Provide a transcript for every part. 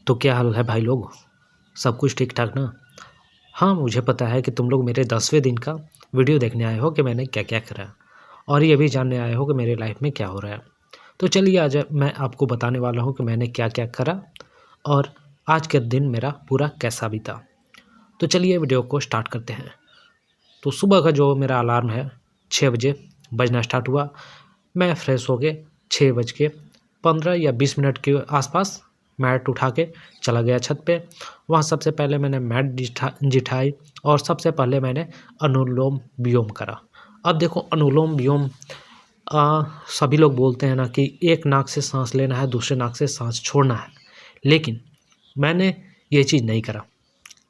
तो क्या हाल है भाई लोग, सब कुछ ठीक ठाक ना। हाँ, मुझे पता है कि तुम लोग मेरे 10वें दिन का वीडियो देखने आए हो कि मैंने क्या क्या करा, और ये भी जानने आए हो कि मेरे लाइफ में क्या हो रहा है। तो चलिए आज मैं आपको बताने वाला हूँ कि मैंने क्या क्या करा और आज का दिन मेरा पूरा कैसा बीता। तो चलिए वीडियो को स्टार्ट करते हैं। तो सुबह का जो मेरा अलार्म है 6 बजे बजना स्टार्ट हुआ। मैं फ्रेश हो के 6:15 या 20 मिनट के आसपास मैट उठा के चला गया छत पे। वहाँ सबसे पहले मैंने मैट जिठाई और सबसे पहले मैंने अनुलोम विलोम करा। अब देखो अनुलोम विलोम सभी लोग बोलते हैं ना कि एक नाक से सांस लेना है, दूसरे नाक से सांस छोड़ना है, लेकिन मैंने ये चीज़ नहीं करा।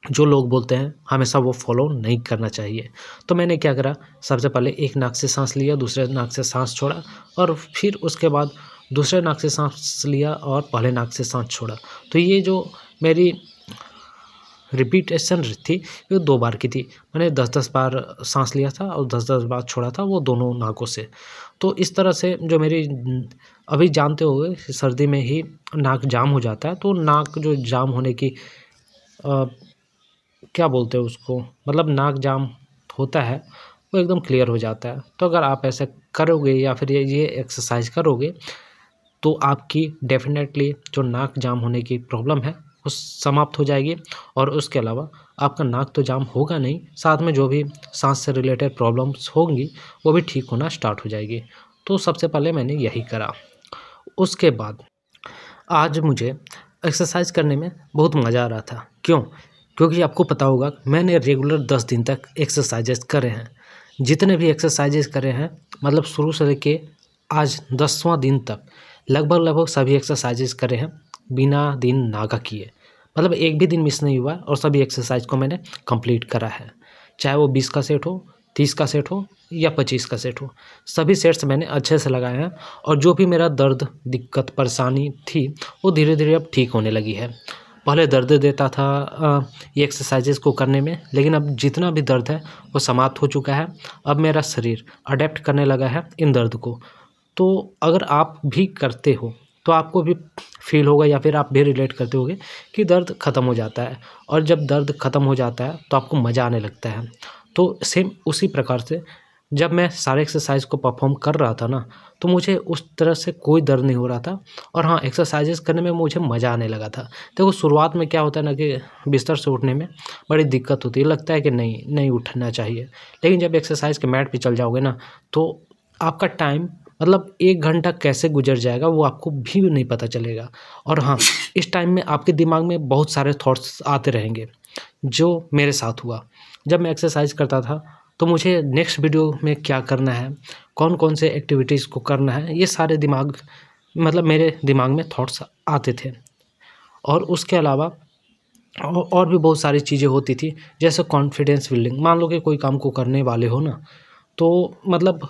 जो लोग बोलते हैं हमेशा वो फॉलो नहीं करना चाहिए। तो मैंने क्या करा, सबसे पहले एक नाक से सांस लिया, दूसरे नाक से सांस छोड़ा और फिर उसके बाद दूसरे नाक से सांस लिया और पहले नाक से सांस छोड़ा। तो ये जो मेरी रिपीटेशन थी वो 2 बार की थी। मैंने 10-10 बार सांस लिया था और 10-10 बार छोड़ा था, वो दोनों नाकों से। तो इस तरह से जो मेरी अभी जानते होंगे सर्दी में ही नाक जाम हो जाता है, तो नाक जो जाम होने की क्या बोलते हैं उसको, मतलब नाक जाम होता है वो एकदम क्लियर हो जाता है। तो अगर आप ऐसा करोगे या फिर ये एक्सरसाइज करोगे तो आपकी डेफिनेटली जो नाक जाम होने की प्रॉब्लम है वो समाप्त हो जाएगी। और उसके अलावा आपका नाक तो जाम होगा नहीं, साथ में जो भी सांस से रिलेटेड प्रॉब्लम्स होंगी वो भी ठीक होना स्टार्ट हो जाएगी। तो सबसे पहले मैंने यही करा। उसके बाद आज मुझे एक्सरसाइज करने में बहुत मज़ा आ रहा था। क्यों? क्योंकि आपको पता होगा मैंने रेगुलर 10 दिन तक एक्सरसाइजेस करे हैं। जितने भी एक्सरसाइजेस करे हैं, मतलब शुरू से लेके आज 10वां दिन तक लगभग सभी एक्सरसाइजेस करे हैं बिना दिन नागा किए। मतलब एक भी दिन मिस नहीं हुआ और सभी एक्सरसाइज को मैंने कंप्लीट करा है। चाहे वो 20 का सेट हो, 30 का सेट हो या 25 का सेट हो, सभी सेट्स मैंने अच्छे से लगाए हैं। और जो भी मेरा दर्द, दिक्कत, परेशानी थी वो धीरे धीरे अब ठीक होने लगी है। पहले दर्द देता था ये एक्सरसाइजेस को करने में, लेकिन अब जितना भी दर्द है वो समाप्त हो चुका है। अब मेरा शरीर अडेप्ट करने लगा है इन दर्द को। तो अगर आप भी करते हो तो आपको भी फील होगा या फिर आप भी रिलेट करते होगे कि दर्द ख़त्म हो जाता है, और जब दर्द ख़त्म हो जाता है तो आपको मज़ा आने लगता है। तो सेम उसी प्रकार से जब मैं सारे एक्सरसाइज को परफॉर्म कर रहा था ना, तो मुझे उस तरह से कोई दर्द नहीं हो रहा था। और हाँ, एक्सरसाइजेस करने में मुझे मज़ा आने लगा था। देखो शुरुआत में क्या होता है ना कि बिस्तर से उठने में बड़ी दिक्कत होती है, लगता है कि नहीं उठना चाहिए। लेकिन जब एक्सरसाइज के मैट पे चल जाओगे ना, तो आपका टाइम मतलब 1 घंटा कैसे गुजर जाएगा वो आपको भी नहीं पता चलेगा। और हाँ, इस टाइम में आपके दिमाग में बहुत सारे थॉट्स आते रहेंगे, जो मेरे साथ हुआ। जब मैं एक्सरसाइज करता था तो मुझे नेक्स्ट वीडियो में क्या करना है, कौन-कौन से एक्टिविटीज़ को करना है, ये सारे मेरे दिमाग में थॉट्स आते थे। और उसके अलावा और भी बहुत सारी चीज़ें होती थी, जैसे कॉन्फिडेंस बिल्डिंग। मान लो कि कोई काम को करने वाले हो ना, तो मतलब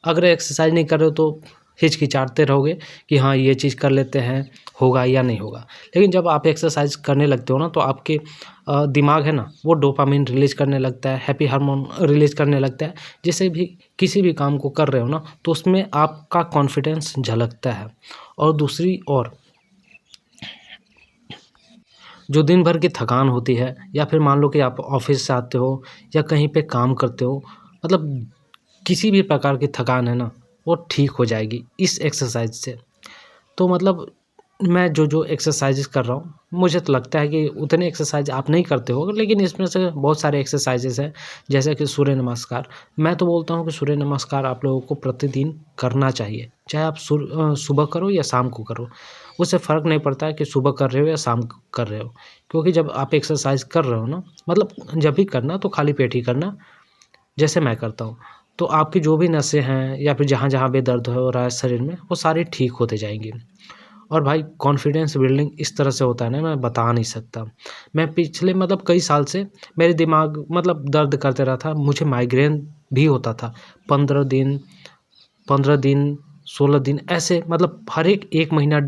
अगर एक्सरसाइज नहीं कर रहे हो तो हिचकिचाते रहोगे कि हाँ, ये चीज़ कर लेते हैं, होगा या नहीं होगा। लेकिन जब आप एक्सरसाइज करने लगते हो ना, तो आपके दिमाग है ना वो डोपामिन रिलीज़ करने लगता है, हैप्पी हार्मोन रिलीज़ करने लगता है। जैसे भी किसी भी काम को कर रहे हो ना, तो उसमें आपका कॉन्फिडेंस झलकता है। और दूसरी ओर जो दिन भर की थकान होती है, या फिर मान लो कि आप ऑफिस से आते हो या कहीं पे काम करते हो, मतलब किसी भी प्रकार की थकान है ना वो ठीक हो जाएगी इस एक्सरसाइज से। तो मतलब मैं जो एक्सरसाइजेस कर रहा हूँ, मुझे तो लगता है कि उतने एक्सरसाइज आप नहीं करते हो, लेकिन इसमें से बहुत सारे एक्सरसाइजेस हैं, जैसे कि सूर्य नमस्कार। मैं तो बोलता हूँ कि सूर्य नमस्कार आप लोगों को प्रतिदिन करना चाहिए, चाहे आप सुबह करो या शाम को करो। उससे फ़र्क नहीं पड़ता है कि सुबह कर रहे हो या शाम को कर रहे हो, क्योंकि जब आप एक्सरसाइज कर रहे हो ना, मतलब जब भी करना तो खाली पेट ही करना, जैसे मैं करता हूँ। तो आपकी जो भी नसें हैं या फिर जहाँ-जहाँ भी दर्द हो रहा है शरीर में, वो सारी ठीक होते जाएँगी। और भाई कॉन्फिडेंस बिल्डिंग इस तरह से होता है ना, मैं बता नहीं सकता। मैं पिछले मतलब कई साल से मेरे दिमाग मतलब दर्द करते रहा था, मुझे माइग्रेन भी होता था। 15 दिन 15 दिन, 16 दिन ऐसे, मतलब हर एक 1 महीना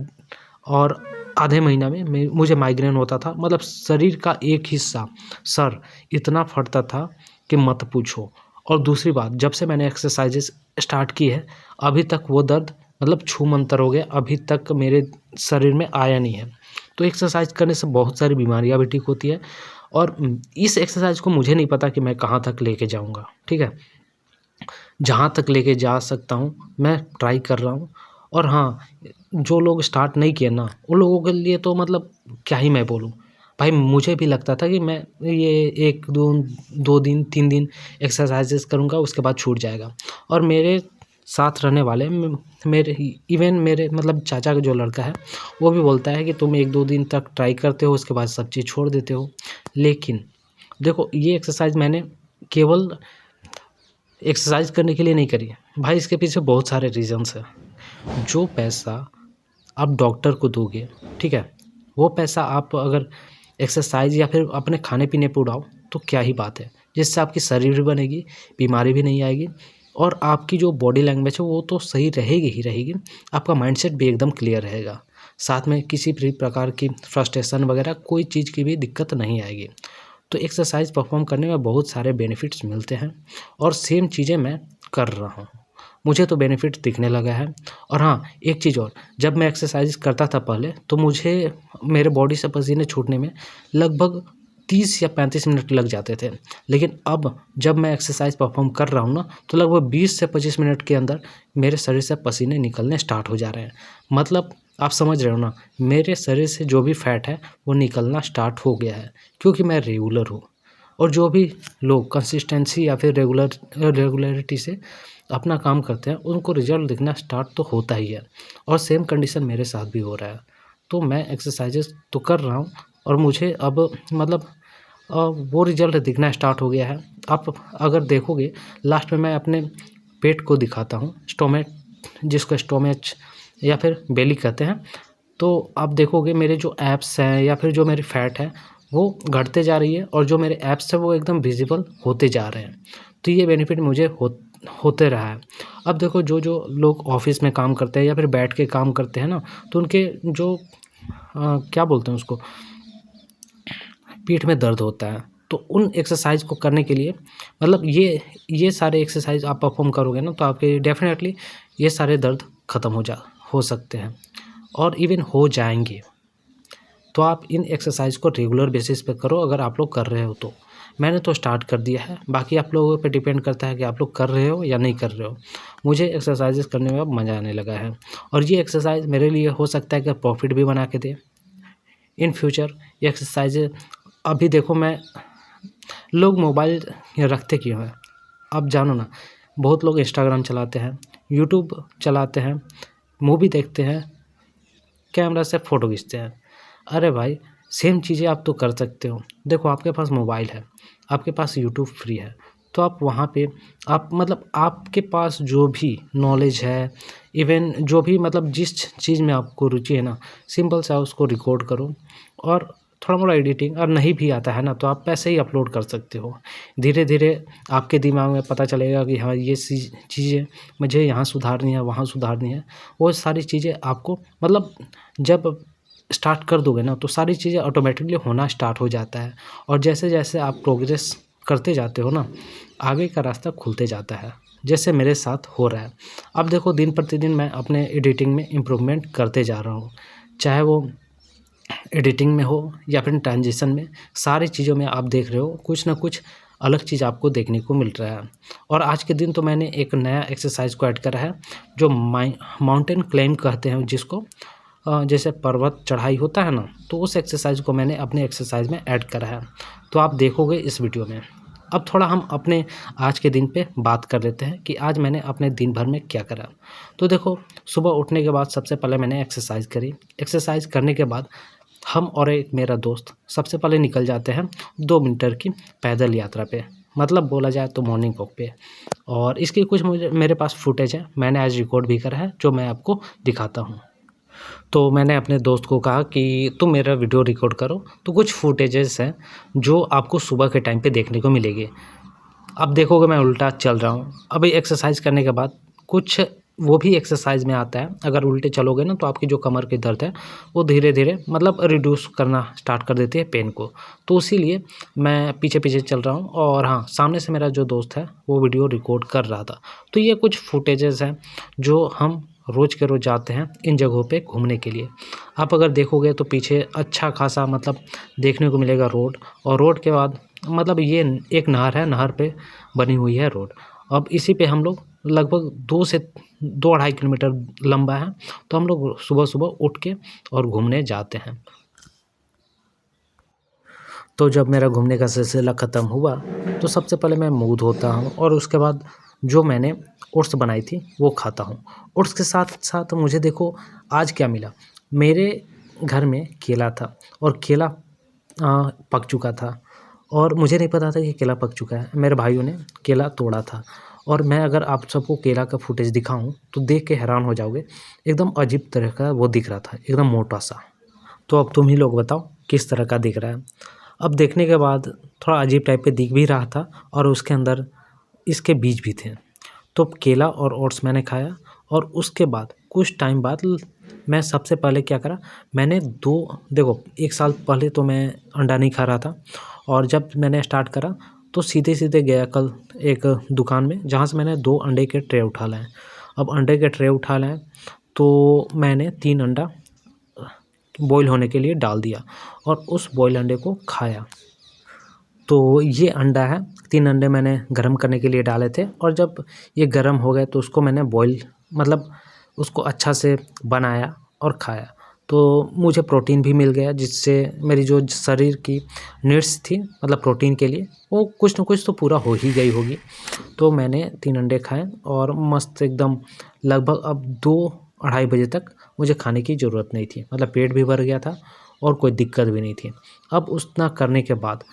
और आधे महीना में मुझे माइग्रेन होता था। मतलब शरीर का एक हिस्सा, सर, इतना फटता था कि मत पूछो। और दूसरी बात, जब से मैंने एक्सरसाइजेस स्टार्ट की है, अभी तक वो दर्द मतलब छूमंतर हो गया, अभी तक मेरे शरीर में आया नहीं है। तो एक्सरसाइज करने से बहुत सारी बीमारियाँ भी ठीक होती है। और इस एक्सरसाइज को मुझे नहीं पता कि मैं कहाँ तक लेके जाऊँगा, ठीक है। जहाँ तक लेके जा सकता हूँ मैं ट्राई कर रहा हूँ। और हाँ, जो लोग स्टार्ट नहीं किए ना, उन लोगों के लिए तो मतलब क्या ही मैं बोलूँ। भाई मुझे भी लगता था कि मैं ये 2 दिन 3 दिन एक्सरसाइज़ेज़ करूँगा, उसके बाद छूट जाएगा। और मेरे साथ रहने वाले मेरे इवन मेरे मतलब चाचा का जो लड़का है, वो भी बोलता है कि तुम 1-2 दिन तक ट्राई करते हो, उसके बाद सब चीज़ छोड़ देते हो। लेकिन देखो, ये एक्सरसाइज़ मैंने केवल एक्सरसाइज करने के लिए नहीं करी है भाई, इसके पीछे बहुत सारे रीज़न्स हैं। जो पैसा आप डॉक्टर को दोगे, ठीक है, वो पैसा आप अगर एक्सरसाइज या फिर अपने खाने पीने पे उड़ाओ तो क्या ही बात है, जिससे आपकी शरीर भी बनेगी, बीमारी भी नहीं आएगी, और आपकी जो बॉडी लैंग्वेज है वो तो सही रहेगी ही रहेगी, आपका माइंडसेट भी एकदम क्लियर रहेगा। साथ में किसी भी प्रकार की फ्रस्ट्रेशन वगैरह कोई चीज़ की भी दिक्कत नहीं आएगी। तो एक्सरसाइज परफॉर्म करने में बहुत सारे बेनिफिट्स मिलते हैं, और सेम चीज़ें मैं कर रहा हूँ। मुझे तो बेनिफिट दिखने लगा है। और हाँ, एक चीज़ और, जब मैं एक्सरसाइज करता था पहले, तो मुझे मेरे बॉडी से पसीने छूटने में लगभग 30 या 35 मिनट लग जाते थे। लेकिन अब जब मैं एक्सरसाइज परफॉर्म कर रहा हूँ ना, तो लगभग 20 से 25 मिनट के अंदर मेरे शरीर से पसीने निकलने स्टार्ट हो जा रहे हैं। मतलब आप समझ रहे हो ना, मेरे शरीर से जो भी फैट है वो निकलना स्टार्ट हो गया है, क्योंकि मैं रेगुलर हूँ। और जो भी लोग कंसिस्टेंसी या फिर रेगुलरिटी से अपना काम करते हैं, उनको रिजल्ट दिखना स्टार्ट तो होता ही है। और सेम कंडीशन मेरे साथ भी हो रहा है। तो मैं एक्सरसाइजेस तो कर रहा हूँ, और मुझे अब मतलब वो रिजल्ट दिखना स्टार्ट हो गया है। आप अगर देखोगे, लास्ट में मैं अपने पेट को दिखाता हूँ, स्टोमच, जिसको स्टोमच या फिर बेली कहते हैं। तो आप देखोगे मेरे जो एब्स हैं या फिर जो मेरी फैट है वो घटते जा रही है, और जो मेरे एब्स हैं वो एकदम विजिबल होते जा रहे हैं। तो ये बेनिफिट मुझे होते रहा है। अब देखो, जो लोग ऑफिस में काम करते हैं या फिर बैठ के काम करते हैं ना, तो उनके जो क्या बोलते हैं उसको, पीठ में दर्द होता है। तो उन एक्सरसाइज को करने के लिए मतलब ये सारे एक्सरसाइज आप परफॉर्म करोगे ना, तो आपके डेफिनेटली ये सारे दर्द ख़त्म हो सकते हैं, और इवन हो जाएंगे। तो आप इन एक्सरसाइज को रेगुलर बेसिस पे करो, अगर आप लोग कर रहे हो तो। मैंने तो स्टार्ट कर दिया है, बाकी आप लोगों पे डिपेंड करता है कि आप लोग कर रहे हो या नहीं कर रहे हो। मुझे एक्सरसाइजेस करने में अब मज़ा आने लगा है, और ये एक्सरसाइज मेरे लिए हो सकता है कि प्रॉफिट भी बना के दे इन फ्यूचर। ये एक्सरसाइज अभी देखो, मैं लोग मोबाइल रखते क्यों हैं, आप जानो ना। बहुत लोग इंस्टाग्राम चलाते हैं, यूट्यूब चलाते हैं, मूवी देखते हैं, कैमरा से फ़ोटो खींचते हैं। अरे भाई, सेम चीज़ें आप तो कर सकते हो। देखो, आपके पास मोबाइल है, आपके पास यूट्यूब फ्री है, तो आप वहाँ पे आप मतलब आपके पास जो भी नॉलेज है, इवन जो भी मतलब जिस चीज़ में आपको रुचि है ना, सिंपल सा उसको रिकॉर्ड करो। और थोड़ा मोड़ा एडिटिंग और नहीं भी आता है ना, तो आप ऐसे ही अपलोड कर सकते हो। धीरे धीरे आपके दिमाग में पता चलेगा कि हाँ, ये चीज़ें मुझे यहाँ सुधारनी है, वहाँ सुधारनी है। वो सारी चीज़ें आपको मतलब जब स्टार्ट कर दोगे ना, तो सारी चीज़ें ऑटोमेटिकली होना स्टार्ट हो जाता है। और जैसे जैसे आप प्रोग्रेस करते जाते हो ना, आगे का रास्ता खुलते जाता है, जैसे मेरे साथ हो रहा है। अब देखो, दिन प्रतिदिन मैं अपने एडिटिंग में इम्प्रूवमेंट करते जा रहा हूँ, चाहे वो एडिटिंग में हो या फिर ट्रांजिशन में, सारी चीज़ों में आप देख रहे हो कुछ ना कुछ अलग चीज़ आपको देखने को मिल रहा है। और आज के दिन तो मैंने एक नया एक्सरसाइज को ऐड करा है, जो माउंटेन क्लाइंब कहते हैं जिसको, जैसे पर्वत चढ़ाई होता है ना, तो उस एक्सरसाइज को मैंने अपने एक्सरसाइज में ऐड करा है। तो आप देखोगे इस वीडियो में। अब थोड़ा हम अपने आज के दिन पे बात कर लेते हैं कि आज मैंने अपने दिन भर में क्या करा। तो देखो, सुबह उठने के बाद सबसे पहले मैंने एक्सरसाइज करी। एक्सरसाइज करने के बाद हम और एक मेरा दोस्त सबसे पहले निकल जाते हैं 2 मीटर की पैदल यात्रा पे, मतलब बोला जाए तो मॉर्निंग वॉक पे। और इसकी कुछ मेरे पास फुटेज है, मैंने आज रिकॉर्ड भी करा है, जो मैं आपको दिखाता हूँ। तो मैंने अपने दोस्त को कहा कि तुम मेरा वीडियो रिकॉर्ड करो, तो कुछ फुटेजेस हैं जो आपको सुबह के टाइम पे देखने को मिलेंगे। अब देखोगे मैं उल्टा चल रहा हूँ। अभी एक्सरसाइज करने के बाद कुछ वो भी एक्सरसाइज में आता है, अगर उल्टे चलोगे ना, तो आपकी जो कमर की दर्द है वो धीरे धीरे मतलब रिड्यूस करना स्टार्ट कर देती है पेन को। तो इसीलिए मैं पीछे पीछे चल रहा हूँ, और हाँ, सामने से मेरा जो दोस्त है वो वीडियो रिकॉर्ड कर रहा था। तो ये कुछ फुटेजेस हैं जो हम रोज़ के रोज़ जाते हैं इन जगहों पे घूमने के लिए। आप अगर देखोगे तो पीछे अच्छा खासा मतलब देखने को मिलेगा रोड, और रोड के बाद मतलब ये एक नहर है, नहर पे बनी हुई है रोड। अब इसी पे हम लोग लगभग 2 से 2 ढाई किलोमीटर लंबा है, तो हम लोग सुबह-सुबह उठ के और घूमने जाते हैं। तो जब मेरा घूमने का सिलसिला ख़त्म हुआ, तो सबसे पहले मैं मुँह धोता हूँ और उसके बाद जो मैंने ओट्स बनाई थी वो खाता हूँ। ओट्स के साथ-साथ मुझे देखो आज क्या मिला, मेरे घर में केला था और केला पक चुका था और मुझे नहीं पता था कि केला पक चुका है। मेरे भाइयों ने केला तोड़ा था और मैं अगर आप सबको केला का फुटेज दिखाऊँ तो देख के हैरान हो जाओगे, एकदम अजीब तरह का वो दिख रहा था, एकदम मोटा-सा। तो अब तुम ही लोग बताओ किस तरह का दिख रहा है? अब देखने के बाद थोड़ा अजीब टाइप के दिख भी रहा था और उसके अंदर इसके बीज भी थे। तो केला और ओट्स मैंने खाया और उसके बाद कुछ टाइम बाद मैं सबसे पहले क्या करा, मैंने 2 देखो 1 साल पहले तो मैं अंडा नहीं खा रहा था और जब मैंने स्टार्ट करा तो सीधे-सीधे गया कल एक दुकान में जहाँ से मैंने 2 अंडे के ट्रे उठा लाए। अब अंडे के ट्रे उठा लाए तो मैंने 3 अंडा बॉयल होने के लिए डाल दिया और उस बॉयल अंडे को खाया। तो ये अंडा है, 3 अंडे मैंने गरम करने के लिए डाले थे और जब ये गरम हो गए तो उसको मैंने बॉयल मतलब उसको अच्छा से बनाया और खाया। तो मुझे प्रोटीन भी मिल गया जिससे मेरी जो शरीर की नीड्स थी मतलब प्रोटीन के लिए वो कुछ न कुछ तो पूरा हो ही गई होगी। तो मैंने 3 अंडे खाए और मस्त एकदम लगभग अब 2 अढ़ाई बजे तक मुझे खाने की ज़रूरत नहीं थी। मतलब पेट भी भर गया था और कोई दिक्कत भी नहीं थी। अब उतना करने के बाद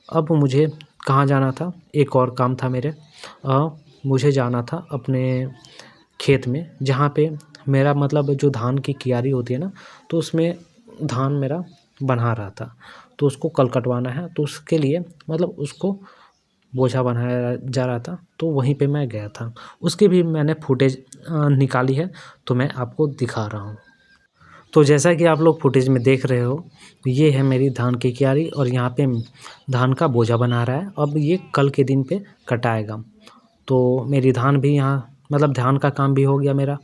अब मुझे कहाँ जाना था, एक और काम था मेरे मुझे जाना था अपने खेत में जहाँ पे मेरा मतलब जो धान की क्यारी होती है ना, तो उसमें धान मेरा बन्हा रहा था। तो उसको कल कटवाना है, तो उसके लिए मतलब उसको बोझा बनाया जा रहा था, तो वहीं पे मैं गया था। उसकी भी मैंने फुटेज निकाली है, तो मैं आपको दिखा रहा हूँ। तो जैसा कि आप लोग फुटेज में देख रहे हो, ये है मेरी धान की क्यारी और यहाँ पे धान का बोझा बना रहा है। अब ये कल के दिन पे कटाएगा। तो मेरी धान भी यहाँ मतलब धान का काम भी हो गया मेरा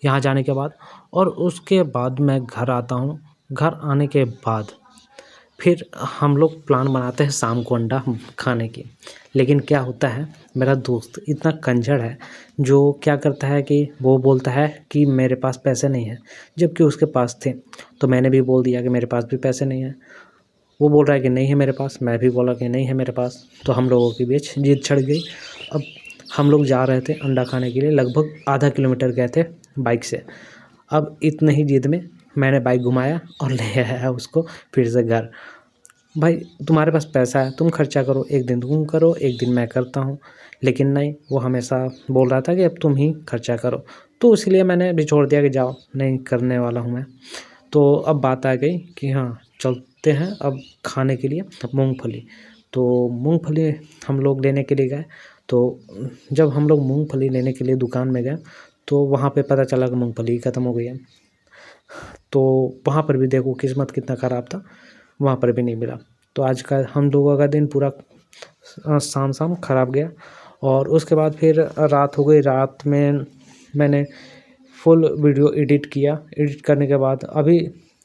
यहाँ जाने के बाद और उसके बाद मैं घर आता हूँ। घर आने के बाद फिर हम लोग प्लान बनाते हैं शाम को अंडा खाने की। लेकिन क्या होता है, मेरा दोस्त इतना कंजर है जो क्या करता है कि वो बोलता है कि मेरे पास पैसे नहीं हैं, जबकि उसके पास थे। तो मैंने भी बोल दिया कि मेरे पास भी पैसे नहीं हैं। वो बोल रहा है कि नहीं है मेरे पास, मैं भी बोला कि नहीं है मेरे पास। तो हम लोगों के बीच जिद छिड़ गई। अब हम लोग जा रहे थे अंडा खाने के लिए, लगभग आधा किलोमीटर गए थे बाइक से। अब इतने ही जिद में मैंने बाइक घुमाया और ले आया उसको फिर से घर। भाई तुम्हारे पास पैसा है, तुम खर्चा करो, एक दिन तुम करो, एक दिन मैं करता हूँ। लेकिन नहीं, वो हमेशा बोल रहा था कि अब तुम ही खर्चा करो। तो इसलिए मैंने भी छोड़ दिया कि जाओ, नहीं करने वाला हूँ मैं। तो अब बात आ गई कि हाँ, चलते हैं अब खाने के लिए मूँगफली। तो मूँगफली हम लोग लेने के लिए गए। तो जब हम लोग मूँगफली लेने के लिए दुकान में गए, तो वहाँ पे पता चला कि मूँगफली ख़त्म हो गई है। तो वहाँ पर भी देखो किस्मत कितना ख़राब था, वहाँ पर भी नहीं मिला। तो आज का हम लोगों का दिन पूरा शाम ख़राब गया और उसके बाद फिर रात हो गई। रात में मैंने फुल वीडियो एडिट किया। एडिट करने के बाद अभी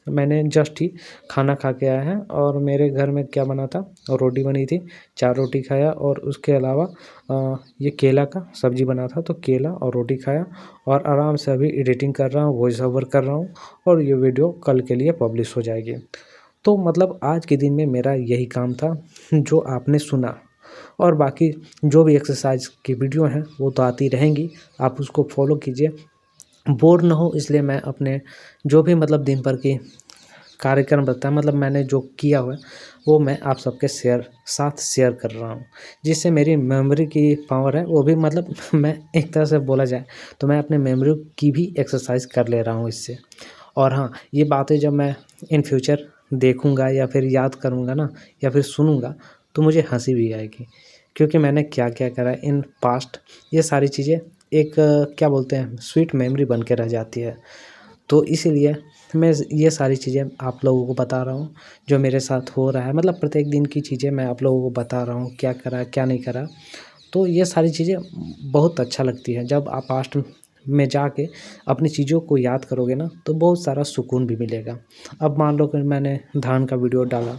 मैंने जस्ट ही खाना खा के आया है और मेरे घर में क्या बना था, रोटी बनी थी, 4 रोटी खाया और उसके अलावा ये केला का सब्ज़ी बना था, तो केला और रोटी खाया और आराम से अभी एडिटिंग कर रहा हूँ, वॉइस ओवर कर रहा हूँ और ये वीडियो कल के लिए पब्लिश हो जाएगी। तो मतलब आज के दिन में मेरा यही काम था जो आपने सुना। और बाकी जो भी एक्सरसाइज की वीडियो हैं वो तो आती रहेंगी, आप उसको फॉलो कीजिए। बोर ना हो इसलिए मैं अपने जो भी मतलब दिन भर की कार्यक्रम रहता है, मतलब मैंने जो किया हुआ है वो मैं आप सबके साथ शेयर कर रहा हूँ, जिससे मेरी मेमोरी की पावर है वो भी मतलब मैं एक तरह से बोला जाए तो मैं अपने मेमोरी की भी एक्सरसाइज कर ले रहा हूँ इससे। और हाँ, ये बातें जब मैं इन फ्यूचर देखूँगा या फिर याद करूँगा ना या फिर सुनूँगा तो मुझे हँसी भी आएगी, क्योंकि मैंने क्या-क्या करा इन पास्ट। ये सारी चीज़ें एक क्या बोलते हैं, स्वीट मेमोरी बन के रह जाती है। तो इसीलिए मैं ये सारी चीज़ें आप लोगों को बता रहा हूँ, जो मेरे साथ हो रहा है। मतलब प्रत्येक दिन की चीज़ें मैं आप लोगों को बता रहा हूँ, क्या करा, क्या नहीं करा। तो ये सारी चीज़ें बहुत अच्छा लगती है जब आप पास्ट में जाके अपनी चीज़ों को याद करोगे ना, तो बहुत सारा सुकून भी मिलेगा। अब मान लो कि मैंने धान का वीडियो डाला,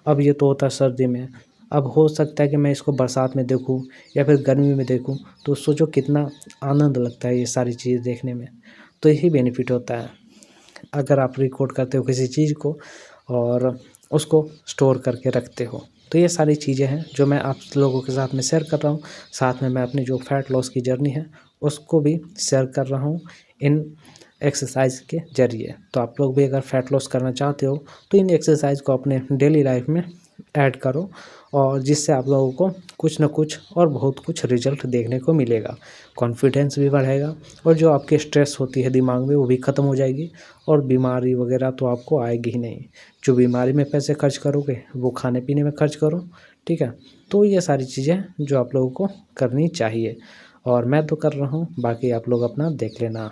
अब ये तो होता है सर्दी में, अब हो सकता है कि मैं इसको बरसात में देखूँ या फिर गर्मी में देखूँ, तो सोचो कितना आनंद लगता है ये सारी चीज़ देखने में। तो यही बेनिफिट होता है अगर आप रिकॉर्ड करते हो किसी चीज़ को और उसको स्टोर करके रखते हो। तो ये सारी चीज़ें हैं जो मैं आप लोगों के साथ में शेयर कर रहा हूँ। साथ में मैं अपनी जो फैट लॉस की जर्नी है उसको भी शेयर कर रहा हूँ इन एक्सरसाइज के ज़रिए। तो आप लोग भी अगर फैट लॉस करना चाहते हो तो इन एक्सरसाइज को अपने डेली लाइफ में ऐड करो, और जिससे आप लोगों को कुछ न कुछ और बहुत कुछ रिजल्ट देखने को मिलेगा। कॉन्फिडेंस भी बढ़ेगा और जो आपकी स्ट्रेस होती है दिमाग में वो भी ख़त्म हो जाएगी, और बीमारी वगैरह तो आपको आएगी ही नहीं। जो बीमारी में पैसे खर्च करोगे वो खाने पीने में खर्च करो, ठीक है। तो ये सारी चीज़ें जो आप लोगों को करनी चाहिए, और मैं तो कर रहा हूँ, बाकी आप लोग अपना देख लेना।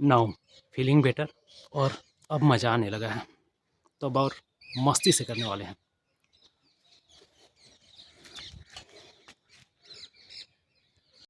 नाउ फीलिंग बेटर और अब मज़ा आने लगा है, तो अब और मस्ती से करने वाले हैं।